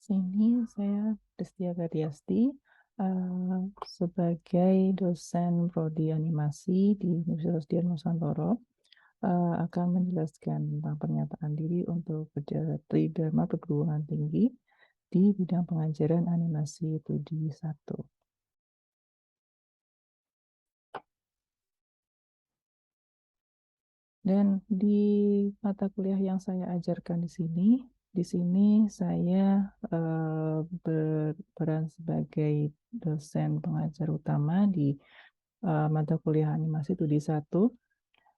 Sini saya Destia Gadiasti, sebagai dosen prodi animasi di Universitas Dian akan menjelaskan tentang pernyataan diri untuk Tridharma Perguruan Tinggi di bidang pengajaran animasi 2D1. Dan di mata kuliah yang saya ajarkan di sini saya berperan sebagai dosen pengajar utama di mata kuliah animasi 2D1.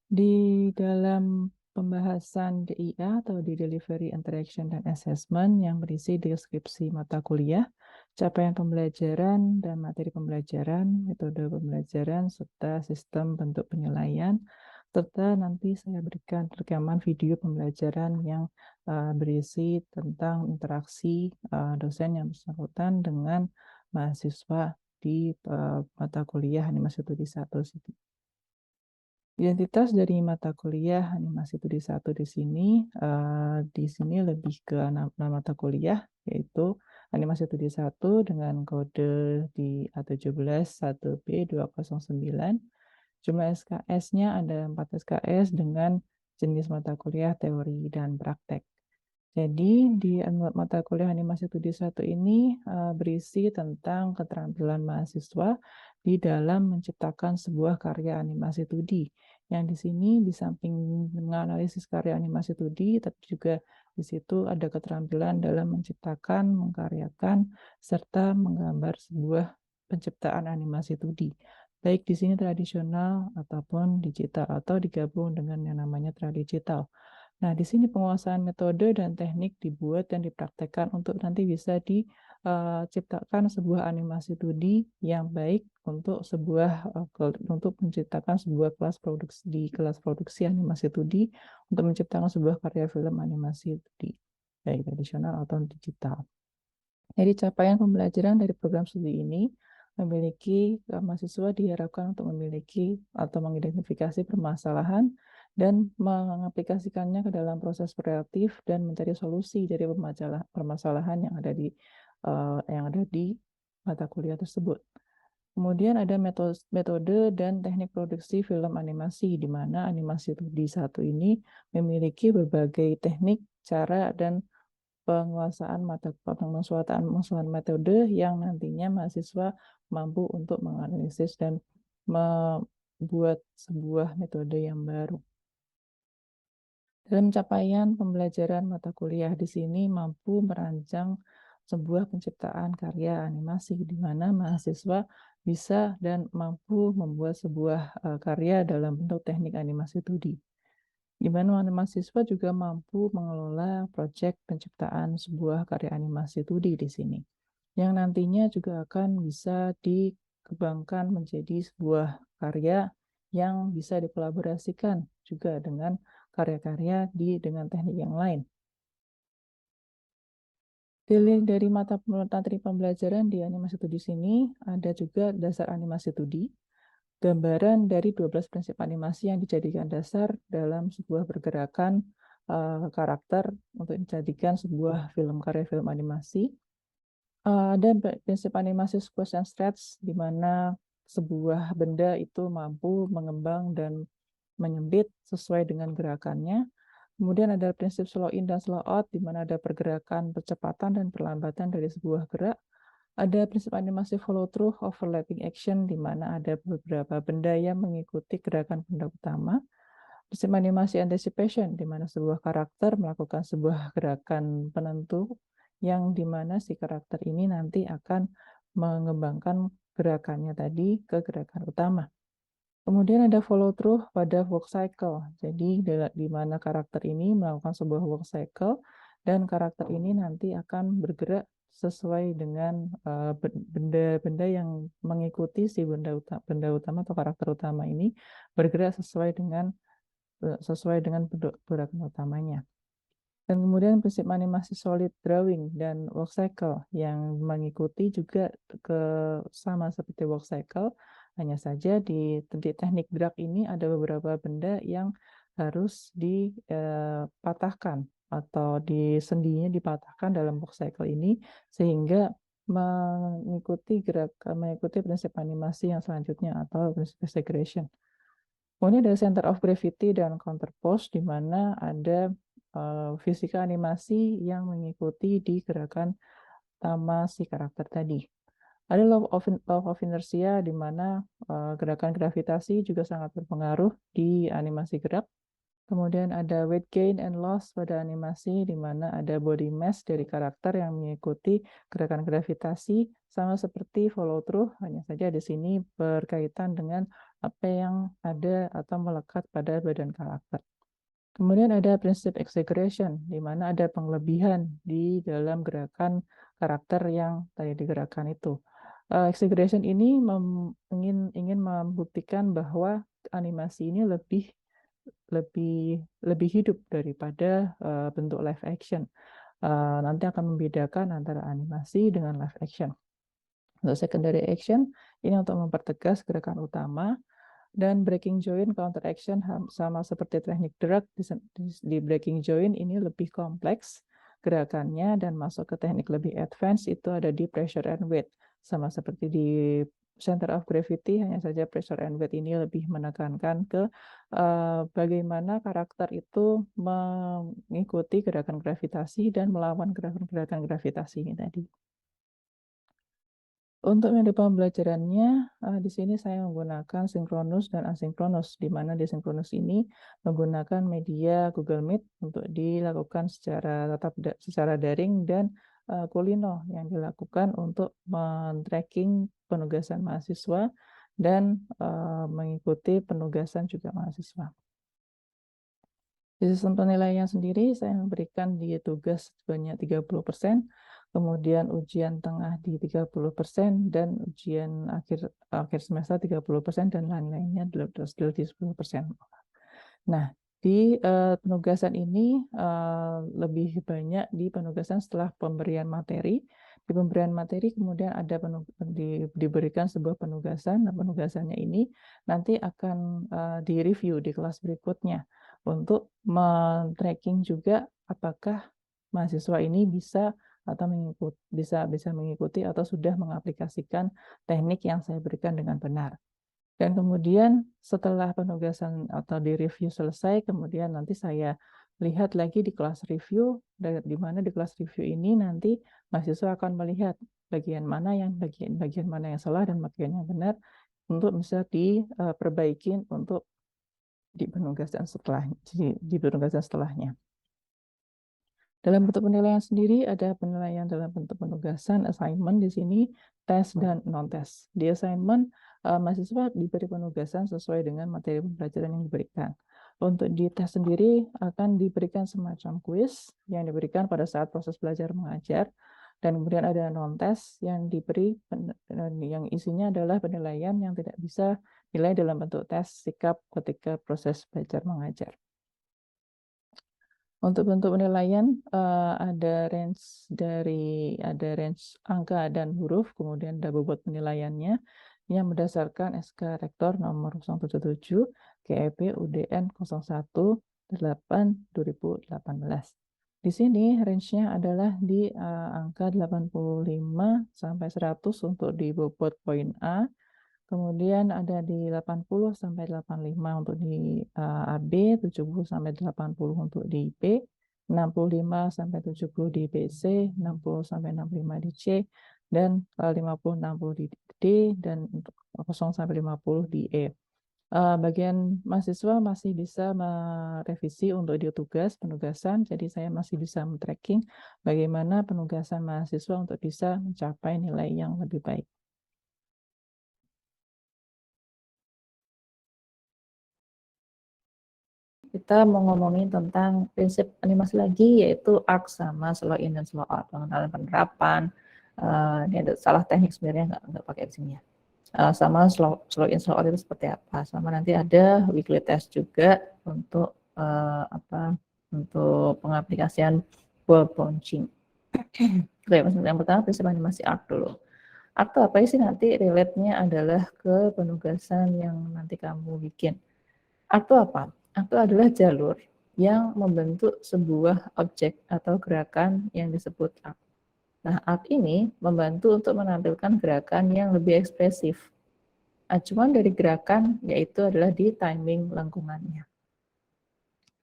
Di dalam pembahasan DIA atau di Delivery Interaction dan Assessment yang berisi deskripsi mata kuliah, capaian pembelajaran dan materi pembelajaran, metode pembelajaran, serta sistem bentuk penilaian, serta nanti saya berikan rekaman video pembelajaran yang berisi tentang interaksi dosen yang bersangkutan dengan mahasiswa di mata kuliah animasi 2D1. Identitas dari mata kuliah animasi 2D1 di sini lebih ke nama mata kuliah, yaitu animasi 2D1 dengan kode di A17 1B209. Jumlah SKS-nya ada 4 SKS dengan jenis mata kuliah teori dan praktek. Jadi di mata kuliah animasi 2D1 ini berisi tentang keterampilan mahasiswa di dalam menciptakan sebuah karya animasi 2D. Yang di sini di samping menganalisis karya animasi 2D, tapi juga di situ ada keterampilan dalam menciptakan, mengkaryakan, serta menggambar sebuah penciptaan animasi 2D. Baik di sini tradisional ataupun digital atau digabung dengan yang namanya tradigital. Nah, di sini penguasaan metode dan teknik dibuat dan dipraktekkan untuk nanti bisa diciptakan sebuah animasi 2D yang baik untuk untuk menciptakan sebuah kelas produksi animasi 2D untuk menciptakan sebuah karya film animasi 2D, baik tradisional atau digital. Jadi capaian pembelajaran dari program studi ini memiliki mahasiswa diharapkan untuk memiliki atau mengidentifikasi permasalahan dan mengaplikasikannya ke dalam proses kreatif dan mencari solusi dari permasalahan yang ada di mata kuliah tersebut. Kemudian ada metode dan teknik produksi film animasi, di mana animasi 2D1 ini memiliki berbagai teknik, cara, dan penguasaan metode yang nantinya mahasiswa mampu untuk menganalisis dan membuat sebuah metode yang baru. Dalam capaian pembelajaran mata kuliah di sini mampu merancang sebuah penciptaan karya animasi di mana mahasiswa bisa dan mampu membuat sebuah karya dalam bentuk teknik animasi 2D. Di mana mahasiswa juga mampu mengelola proyek penciptaan sebuah karya animasi 2D di sini, yang nantinya juga akan bisa dikembangkan menjadi sebuah karya yang bisa dikolaborasikan juga dengan karya-karya dengan teknik yang lain. Dari materi pembelajaran di animasi 2D sini, ada juga dasar animasi 2D, gambaran dari 12 prinsip animasi yang dijadikan dasar dalam sebuah pergerakan karakter untuk dijadikan sebuah karya film animasi. Dan prinsip animasi squash and stretch, di mana sebuah benda itu mampu mengembang dan menyempit sesuai dengan gerakannya. Kemudian ada prinsip slow in dan slow out, di mana ada pergerakan, percepatan, dan perlambatan dari sebuah gerak. Ada prinsip animasi follow through overlapping action, di mana ada beberapa benda yang mengikuti gerakan benda utama. Prinsip animasi anticipation, di mana sebuah karakter melakukan sebuah gerakan penentu, yang di mana si karakter ini nanti akan mengembangkan gerakannya tadi ke gerakan utama. Kemudian ada follow through pada work cycle. Jadi di mana karakter ini melakukan sebuah work cycle dan karakter ini nanti akan bergerak sesuai dengan benda-benda yang mengikuti si benda utama atau karakter utama ini bergerak sesuai dengan gerakan utamanya. Dan kemudian prinsip animasi solid drawing dan work cycle yang mengikuti juga sama seperti work cycle, hanya saja di teknik drag ini ada beberapa benda yang harus dipatahkan atau di sendinya dipatahkan dalam box cycle ini sehingga mengikuti prinsip animasi yang selanjutnya atau prinsip exaggeration. Kemudian ada center of gravity dan counterpose di mana ada fisika animasi yang mengikuti di gerakan utama si karakter tadi. Ada law of inertia di mana gerakan gravitasi juga sangat berpengaruh di animasi gerak. Kemudian ada weight gain and loss pada animasi di mana ada body mass dari karakter yang mengikuti gerakan gravitasi sama seperti follow through, hanya saja di sini berkaitan dengan apa yang ada atau melekat pada badan karakter. Kemudian ada prinsip exaggeration, di mana ada penglebihan di dalam gerakan karakter yang tadi digerakkan itu. Exaggeration ini ingin membuktikan bahwa animasi ini lebih hidup daripada bentuk live action. Nanti akan membedakan antara animasi dengan live action. Untuk secondary action, ini untuk mempertegas gerakan utama, dan breaking joint counter action sama seperti teknik drag. Di breaking joint ini lebih kompleks gerakannya dan masuk ke teknik lebih advance itu ada di pressure and weight. Sama seperti di center of gravity, hanya saja pressure and weight ini lebih menekankan ke bagaimana karakter itu mengikuti gerakan gravitasi dan melawan gerakan gravitasi ini tadi. Untuk metode pembelajarannya, di sini saya menggunakan sinkronus dan asinkronus, di mana di sinkronus ini menggunakan media Google Meet untuk dilakukan secara daring, dan Kulino yang dilakukan untuk men-tracking penugasan mahasiswa dan mengikuti penugasan juga mahasiswa. Di sistem penilaian sendiri, saya memberikan di tugas sebanyak 30%, kemudian ujian tengah di 30%, dan ujian akhir semester 30%, dan lain-lainnya di 10%. Nah, di penugasan ini lebih banyak di penugasan setelah pemberian materi. Di pemberian materi kemudian ada diberikan sebuah penugasan. Nah, penugasannya ini nanti akan direview di kelas berikutnya untuk men-tracking juga apakah mahasiswa ini bisa mengikuti atau sudah mengaplikasikan teknik yang saya berikan dengan benar. Dan kemudian setelah penugasan atau di review selesai, kemudian nanti saya lihat lagi di kelas review, di mana di kelas review ini nanti mahasiswa akan melihat bagian mana yang salah dan bagian yang benar untuk bisa diperbaiki untuk di penugasan setelahnya. Dalam bentuk penilaian sendiri ada penilaian dalam bentuk penugasan, assignment di sini, tes dan non-tes. Di assignment, mahasiswa diberi penugasan sesuai dengan materi pembelajaran yang diberikan. Untuk di tes sendiri akan diberikan semacam kuis yang diberikan pada saat proses belajar mengajar, dan kemudian ada non-tes yang diberi yang isinya adalah penilaian yang tidak bisa nilai dalam bentuk tes sikap ketika proses belajar mengajar. Untuk bentuk penilaian ada range angka dan huruf, kemudian ada bobot penilaiannya yang berdasarkan SK Rektor nomor 077 GEP UDN 01/8/2018. Di sini range-nya adalah di angka 85 sampai 100 untuk di bobot poin A. Kemudian ada di 80 sampai 85 untuk di AB, 70 sampai 80 untuk di B, 65 sampai 70 di BC, 60 sampai 65 di C, dan 50-60 di D, dan 0 sampai 50 di E. Bagian mahasiswa masih bisa merevisi untuk di penugasan, jadi saya masih bisa men-tracking bagaimana penugasan mahasiswa untuk bisa mencapai nilai yang lebih baik. Kita mau ngomongin tentang prinsip animasi lagi, yaitu arc sama slow in dan slow out, pengenalan penerapan. Ini ada salah teknik sebenarnya, nggak pakai di sini ya. Sama slow in slow out itu seperti apa, sama nanti ada weekly test juga untuk untuk pengaplikasian ball punching. Oke, yang pertama prinsip animasi arc dulu. Arc itu apa sih? Nanti relate-nya adalah ke penugasan yang nanti kamu bikin. Arc itu apa? Arc itu adalah jalur yang membentuk sebuah objek atau gerakan yang disebut arc. Nah, arc ini membantu untuk menampilkan gerakan yang lebih ekspresif. Acuan dari gerakan yaitu adalah di timing lengkungannya.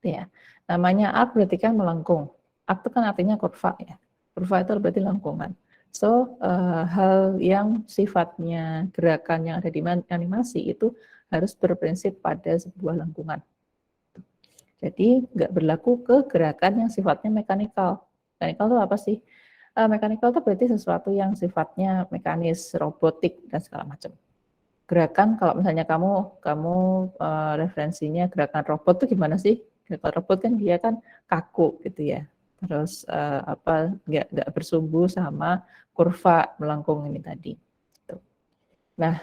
Ya, namanya arc berarti kan melengkung. Arc itu kan artinya kurva ya. Kurva itu berarti lengkungan. So, hal yang sifatnya gerakan yang ada di animasi itu harus berprinsip pada sebuah lengkungan. Jadi nggak berlaku ke gerakan yang sifatnya mekanikal. Mekanikal itu apa sih? Mekanikal itu berarti sesuatu yang sifatnya mekanis, robotik dan segala macam. Gerakan kalau misalnya kamu referensinya gerakan robot itu gimana sih? Gerakan robot kan dia kan kaku gitu ya. Terus nggak bersumbu sama kurva melengkung ini tadi. Nah,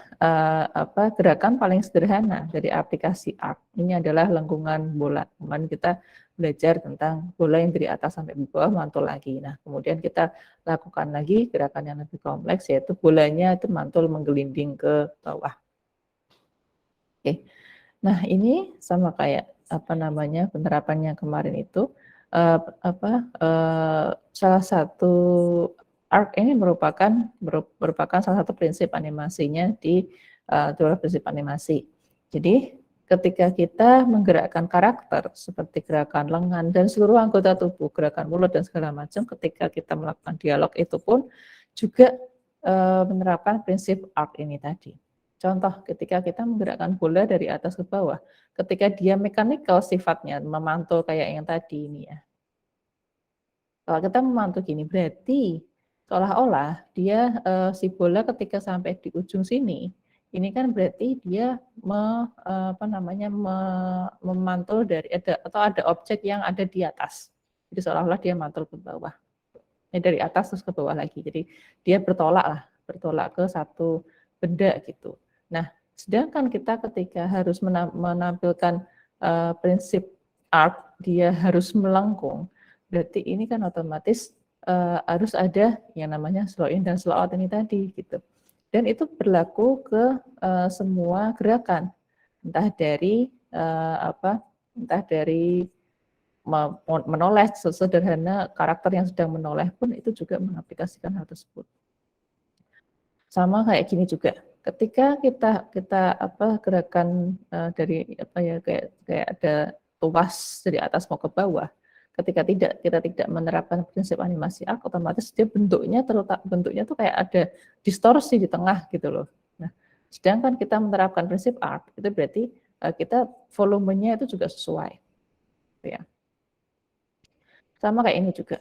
gerakan paling sederhana dari aplikasi arc ini adalah lengkungan bola. Kemarin kita belajar tentang bola yang dari atas sampai bawah mantul lagi. Nah, kemudian kita lakukan lagi gerakan yang lebih kompleks, yaitu bolanya itu mantul menggelinding ke bawah. Oke. Nah, ini sama kayak penerapannya kemarin itu salah satu arc ini merupakan salah satu prinsip animasinya di teori prinsip animasi. Jadi ketika kita menggerakkan karakter seperti gerakan lengan dan seluruh anggota tubuh, gerakan mulut dan segala macam, ketika kita melakukan dialog itu pun juga menerapkan prinsip arc ini tadi. Contoh, ketika kita menggerakkan bola dari atas ke bawah, ketika dia mekanikal sifatnya, memantul kayak yang tadi ini ya. Kalau kita memantul gini, berarti seolah-olah dia si bola ketika sampai di ujung sini, ini kan berarti dia memantul dari ada objek yang ada di atas. Jadi seolah-olah dia mantul ke bawah. Dari atas terus ke bawah lagi. Jadi dia bertolak ke satu benda gitu. Nah, sedangkan kita ketika harus menampilkan prinsip arc, dia harus melengkung. Berarti ini kan otomatis harus ada yang namanya slow in dan slow out ini tadi gitu. Dan itu berlaku ke semua gerakan, entah dari menoleh, sesederhana karakter yang sedang menoleh pun itu juga mengaplikasikan hal tersebut. Sama kayak gini juga, ketika kita gerakan dari kayak ada tuas dari atas mau ke bawah, ketika kita tidak menerapkan prinsip animasi arc, otomatis dia bentuknya tuh kayak ada distorsi di tengah gitu loh. Nah, sedangkan kita menerapkan prinsip arc, itu berarti kita volumenya itu juga sesuai. Ya. Sama kayak ini juga.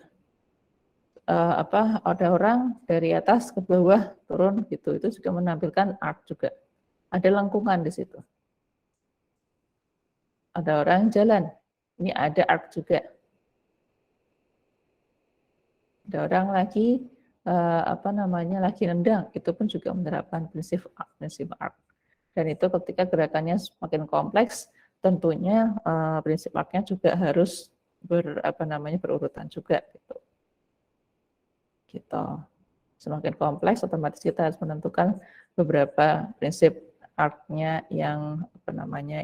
Ada orang dari atas ke bawah turun gitu, itu juga menampilkan arc juga. Ada lengkungan di situ. Ada orang jalan, ini ada arc juga. Ada orang lagi lagi nendang, itu pun juga menerapkan prinsip arc. Dan itu ketika gerakannya semakin kompleks, tentunya prinsip arc-nya juga harus berurutan juga gitu. Semakin kompleks, otomatis kita harus menentukan beberapa prinsip arc-nya yang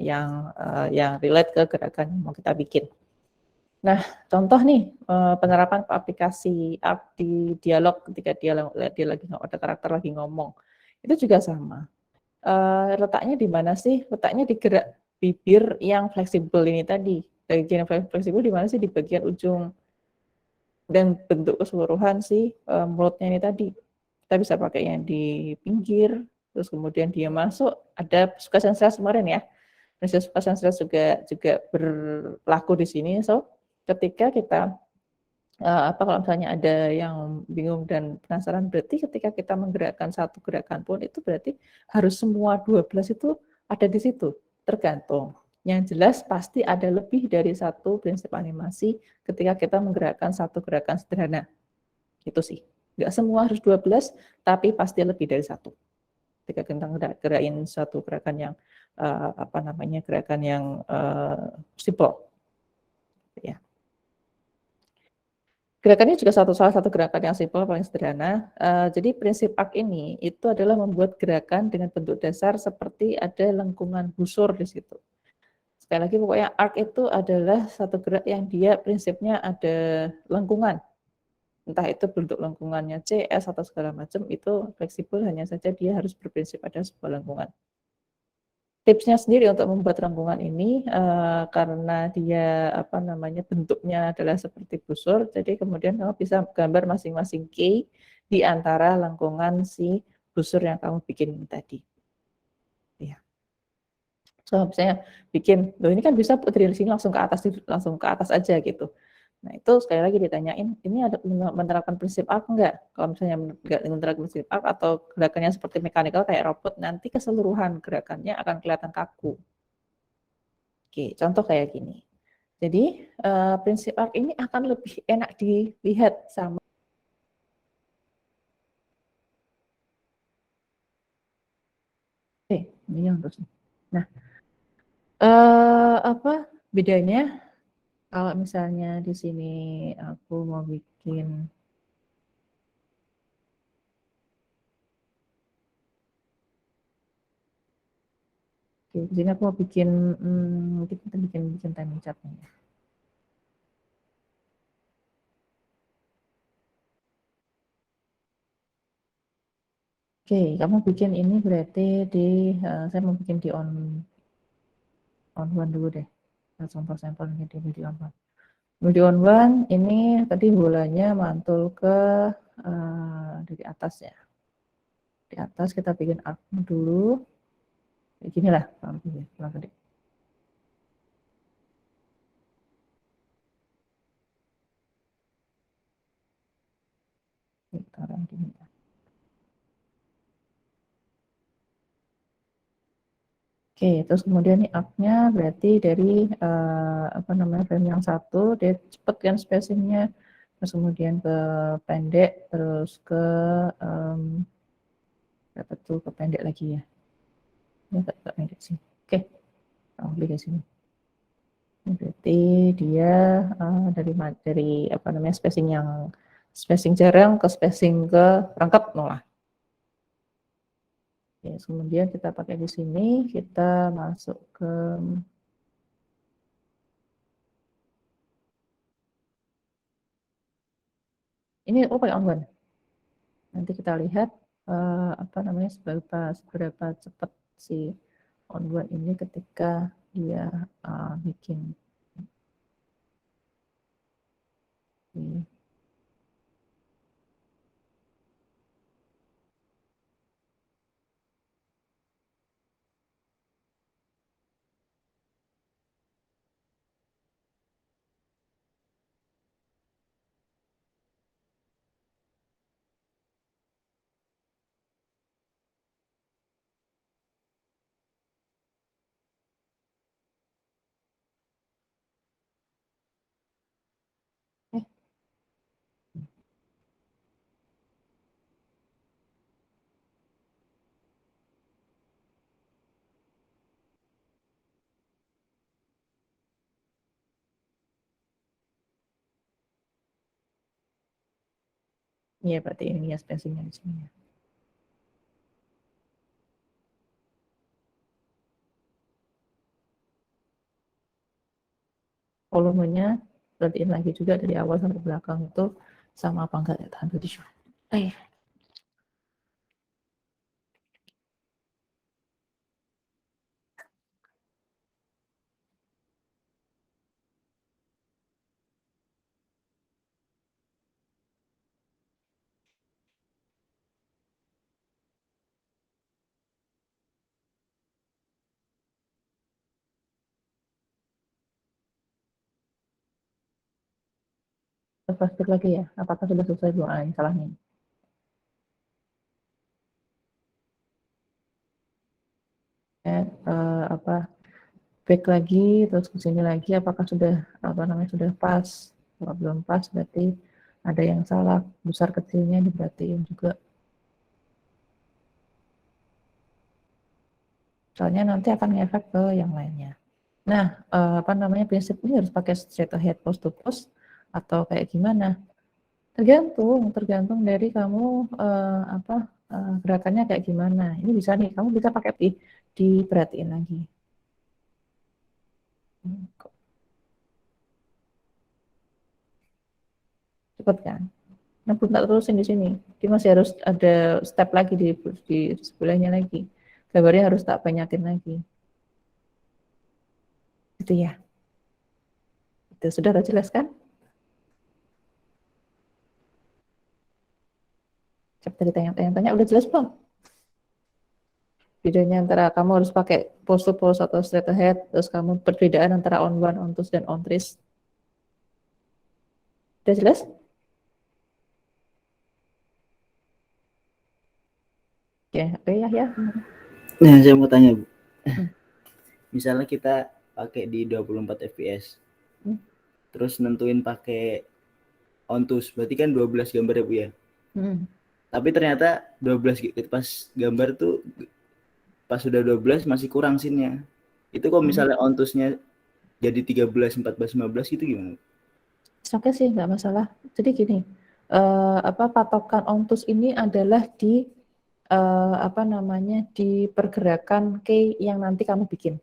yang relate ke gerakan yang mau kita bikin. Nah, contoh nih penerapan aplikasi arc di dialog ketika dia lagi ada karakter lagi ngomong, itu juga sama. Letaknya di mana sih? Letaknya di gerak bibir yang fleksibel ini tadi. Bagian fleksibel di mana sih? Di bagian ujung dan bentuk keseluruhan si mulutnya ini tadi. Kita bisa pakai yang di pinggir, terus kemudian dia masuk, ada suka sensasi kemarin ya. Prinsip suka sensasi juga berlaku di sini. So, ketika kita kalau misalnya ada yang bingung dan penasaran, berarti ketika kita menggerakkan satu gerakan pun itu berarti harus semua 12 itu ada di situ, tergantung. Yang jelas pasti ada lebih dari satu prinsip animasi ketika kita menggerakkan satu gerakan sederhana. Itu sih. Nggak semua harus 12, tapi pasti lebih dari satu. Ketika kita gerakin satu gerakan yang gerakan yang simple. Ya. Gerakannya juga salah satu gerakan yang simple paling sederhana. Jadi prinsip arc ini itu adalah membuat gerakan dengan bentuk dasar seperti ada lengkungan busur di situ. Sekali lagi pokoknya arc itu adalah satu gerak yang dia prinsipnya ada lengkungan. Entah itu bentuk lengkungannya C, S, atau segala macam, itu fleksibel, hanya saja dia harus berprinsip ada sebuah lengkungan. Tipsnya sendiri untuk membuat lengkungan ini, karena dia bentuknya adalah seperti busur, jadi kemudian kamu bisa gambar masing-masing key di antara lengkungan si busur yang kamu bikin tadi. Ya. So, misalnya bikin, loh ini kan bisa dari sini langsung ke atas aja gitu. Nah, itu sekali lagi ditanyain, ini ada menerapkan prinsip arc enggak? Kalau misalnya enggak menerapkan prinsip arc atau gerakannya seperti mekanikal kayak robot, nanti keseluruhan gerakannya akan kelihatan kaku. Oke, contoh kayak gini. Jadi, prinsip arc ini akan lebih enak dilihat sama ini yang terus. Nah, bedanya kalau misalnya di sini aku mau bikin di sini aku mau bikin kita bikin timing chartnya. Oke, kamu bikin ini berarti saya mau bikin di on one dulu deh. Contoh sampelnya di on one. Di on one ini tadi bolanya mantul ke dari atas ya. Di atas kita bikin arc dulu. Kayak gini lah, kurang gede. Taruh gini. Oke, terus kemudian nih arc-nya berarti dari frame yang satu, dia cepet kan spacing-nya, terus kemudian ke pendek, terus ke berapa tuh ke pendek lagi ya? Ini agak pendek sih. Oke, ambil ke sini. Ini berarti dia dari spacing jarang ke spacing ke rangkap malah. Oke, kemudian kita pakai di sini, kita masuk ke ini pakai on one. Nanti kita lihat seberapa cepat si on one ini ketika dia bikin ini. Iya, berarti ini ya spacingnya di sini. Volumenya perhatiin lagi juga dari awal sampai belakang itu sama apa enggak ya, tahan dulu. Pasti lagi ya, apakah sudah selesai doa salahnya? Back lagi, terus ke sini lagi, apakah sudah sudah pas? Kalau belum pas berarti ada yang salah, besar kecilnya diperhatiin juga. Soalnya nanti akan ngefek ke yang lainnya. Nah, prinsip ini harus pakai straight ahead post to post atau kayak gimana? Tergantung dari kamu gerakannya kayak gimana. Ini bisa nih, kamu bisa pakai diperhatiin lagi. Cepet kan? Nah, belum tak terusin di sini. Dia masih harus ada step lagi di sebelahnya lagi. Gambarnya harus tak banyakin lagi. Itu ya. Itu sudah tak jelaskan? Coba ditanya-tanya, udah jelas belum? Bedanya antara kamu harus pakai pose to pose atau straight ahead, terus kamu perbedaan antara on one, on twist, dan on trace. Udah jelas? Ya, oke ya. Nah, saya mau tanya, Bu. Hmm. Misalnya kita pakai di 24 fps. Terus nentuin pakai ontus, berarti kan 12 gambar ya, Bu ya? Tapi ternyata 12 pas gambar tuh pas sudah 12 masih kurang scene-nya. Itu kok misalnya ontusnya jadi 13, 14, 15 gitu gimana? Oke sih, nggak masalah. Jadi gini, patokan ontus ini adalah di di pergerakan key yang nanti kamu bikin.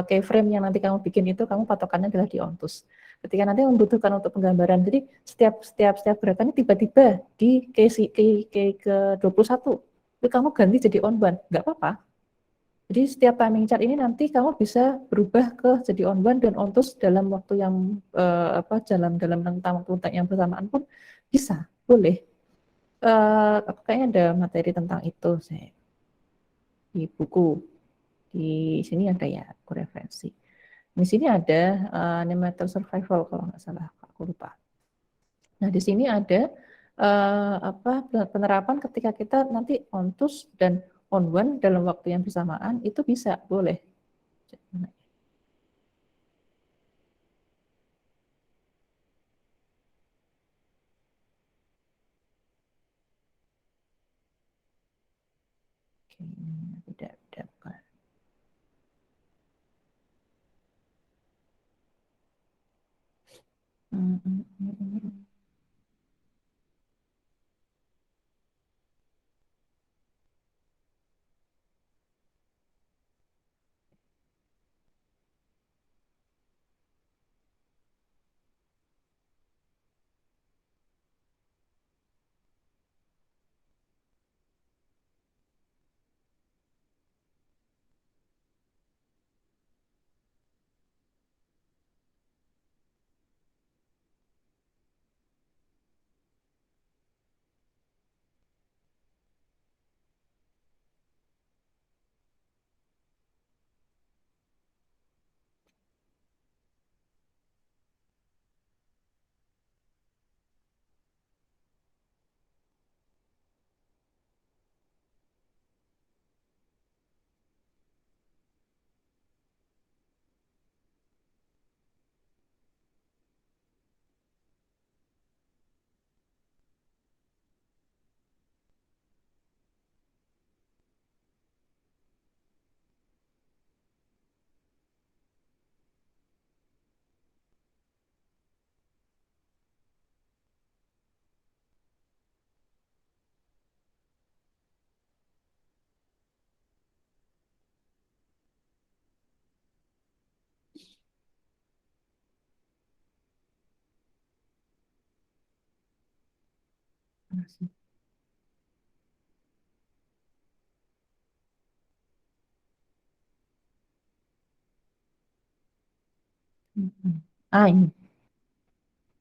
Keyframe yang nanti kamu bikin itu kamu patokannya adalah di ontus. Ketika nanti membutuhkan untuk penggambaran, jadi setiap gerakannya tiba-tiba di key ke-21, itu kamu ganti jadi on one, nggak apa-apa. Jadi setiap timing chart ini nanti kamu bisa berubah ke jadi on one dan ontus dalam waktu yang dalam rentang waktu yang bersamaan pun bisa, boleh. Aku kayaknya ada materi tentang itu saya di buku. Di sini ada ya, aku referensi. Di sini ada Animator Survival kalau nggak salah, aku lupa. Nah di sini ada penerapan ketika kita nanti ontus dan on one dalam waktu yang bersamaan itu bisa, boleh. Tidak bukan.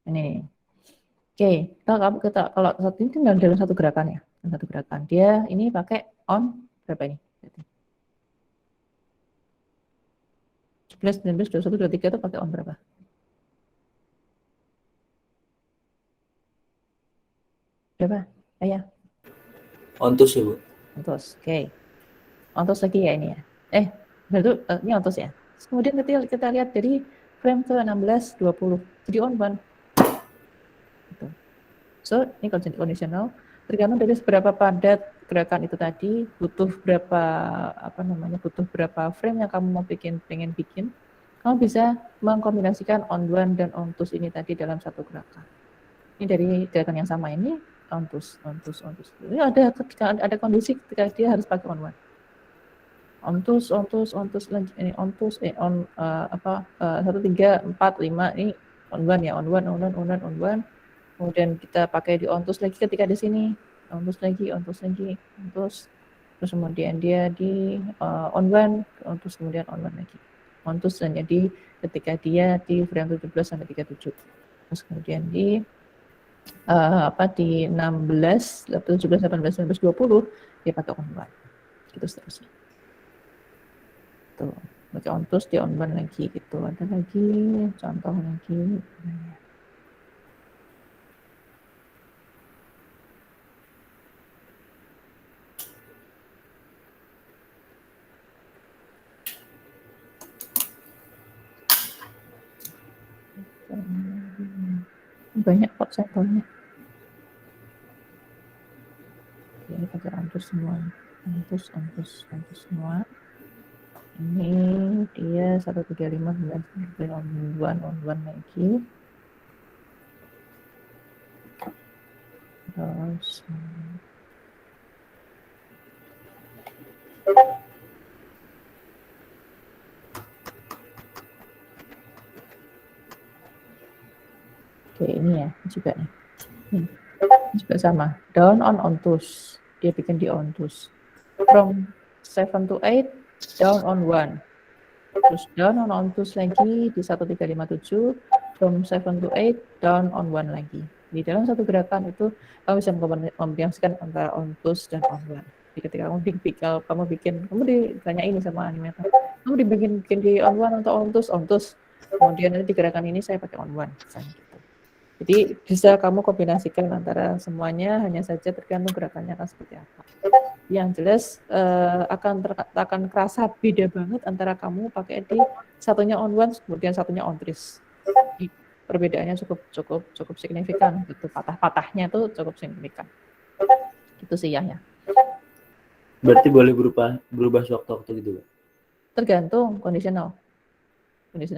Ini. Oke, kalau satu ini dalam satu gerakan ya, satu gerakan. Dia ini pakai on berapa ini? 11, 19, 21, 23 itu pakai on berapa? Berapa? Ayah. Ontus ya, Bu. Ontus, oke. Ontus lagi ya ini ya. Berarti ini ontus ya. Kemudian kita lihat dari frame ke 16, 20. Jadi on one. Gitu. So, ini conditional. Tergantung dari seberapa padat gerakan itu tadi, butuh berapa frame yang kamu mau pengen bikin. Kamu bisa mengkombinasikan on one dan on twos ini tadi dalam satu gerakan. Ini dari gerakan yang sama ini on twos. Ini ada kondisi ketika dia harus pakai on one. ontus ini ontus 1 3 4 5 ini on one. Kemudian kita pakai di ontus lagi ketika di sini ontus lagi, terus kemudian dia di on one, ontus kemudian on one lagi. Ontus hanya di ketika dia di frame 17 sampai 37. Terus kemudian di di 16, 17, 18, 19, 20 dia pakai on one. Gitu seterusnya. Tuh, pakai ontus di on one lagi gitu. Ada lagi contoh lagi. Banyak kok sampelnya. Ini pakai ontus semua. Ontus semua. Ini dia 135 on one lagi. Terus oke, ini ya juga nih. Ini juga sama. Down on ontus. Dia bikin di ontus. From 7 to 8, down on 1. Terus down on ontus lagi di 1357. From 7 to 8, down on 1 lagi. Di dalam satu gerakan itu kamu bisa membiaskan antara ontus dan on 1. Jadi ketika kamu ditanya ini sama animator, kamu bikin di on 1 atau ontus. Kemudian nanti di gerakan ini saya pakai on 1. Gitu. Jadi bisa kamu kombinasikan antara semuanya, hanya saja tergantung gerakannya akan seperti apa. Yang jelas akan kerasa beda banget antara kamu pakai di satunya on one, kemudian satunya on tris. Perbedaannya cukup signifikan. Gitu. Patah-patahnya itu cukup signifikan. Itu sih ya. Berarti boleh berubah sewaktu-waktu gitu, Pak? Tergantung kondisional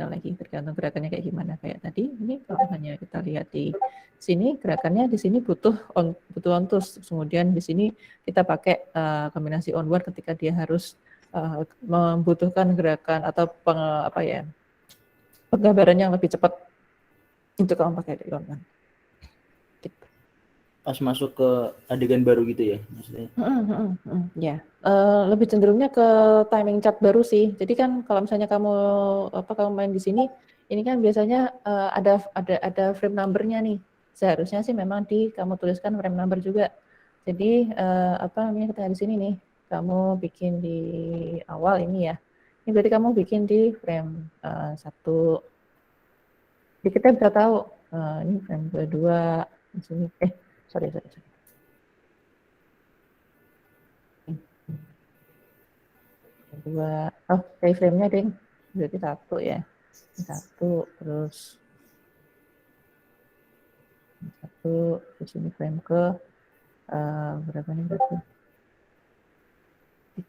lagi, tergantung gerakannya kayak gimana. Kayak tadi ini kalau hanya kita lihat di sini gerakannya di sini butuh ontus, kemudian di sini kita pakai kombinasi on one ketika dia harus membutuhkan gerakan atau penggambaran yang lebih cepat untuk kamu pakai di on one. Gitu. Pas masuk ke adegan baru gitu ya maksudnya? Ya, lebih cenderungnya ke timing chart baru sih. Jadi kan kalau misalnya kamu main di sini, ini kan biasanya ada frame number-nya nih. Seharusnya sih memang kamu tuliskan frame number juga. Jadi ketika di sini nih, kamu bikin di awal ini ya. Ini berarti kamu bikin di frame 1. Jadi kita bisa tahu ini frame kedua di sini. Sorry. Kedua, keyframe-nya ding, berarti 1 ya. 1, terus 1, terus ini frame ke berapa nih berarti?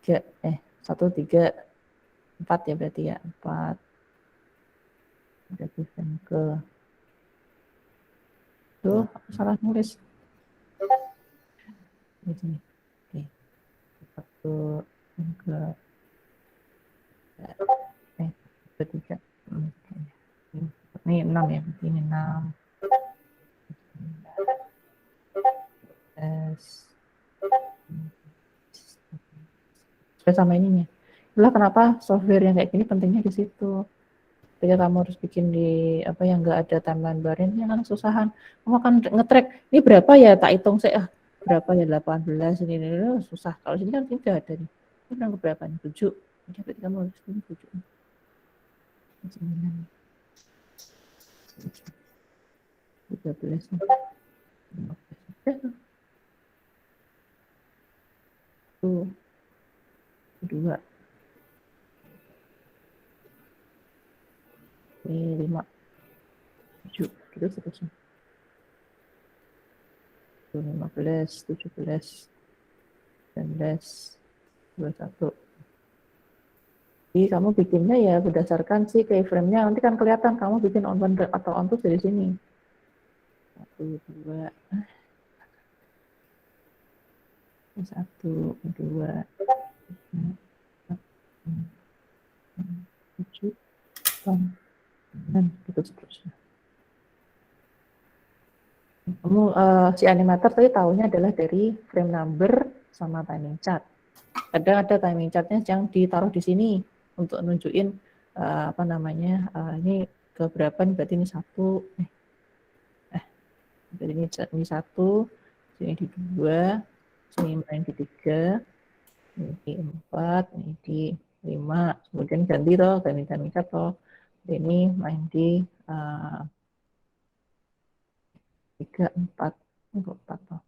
3, 1, 3, 4 ya berarti ya, 4. Berarti frame ke tuh, aku salah nulis. Di sini. Oke. 1 frame ke 3. Ini 6 ya, berarti ini 6. Supaya sama ininya. Itulah kenapa software yang kayak gini pentingnya di situ. Ketika kamu harus bikin di yang enggak ada timeline barin, ya kan susahan. Kamu akan nge-track, ini berapa ya, tak hitung saya, berapa ya 18 ini susah. Kalau sini kan ini udah ada nih. Ini udah berapa nih? 7. Jadi berarti kamu harus bikin 7. 9. 13 nih. 15. Tuh. 2. Ini 5. 7. Gitu seterusnya. 15, 17, 19, 21. Jadi kamu bikinnya ya berdasarkan si keyframe-nya, nanti kan kelihatan kamu bikin on one atau on two dari sini. 1, 2, 1, 2, 7, dan gitu seterusnya. Kamu si animator tadi tahunya adalah dari frame number sama timing chart. Kadang ada timing chartnya yang ditaruh di sini untuk nunjukin apa namanya ini keberapa nih, berarti ini 1, berarti ini 1, sini di 2, sini main di 3, ini di 4, ini di 5, kemudian ganti timing chart ini main di 3, 4 toh.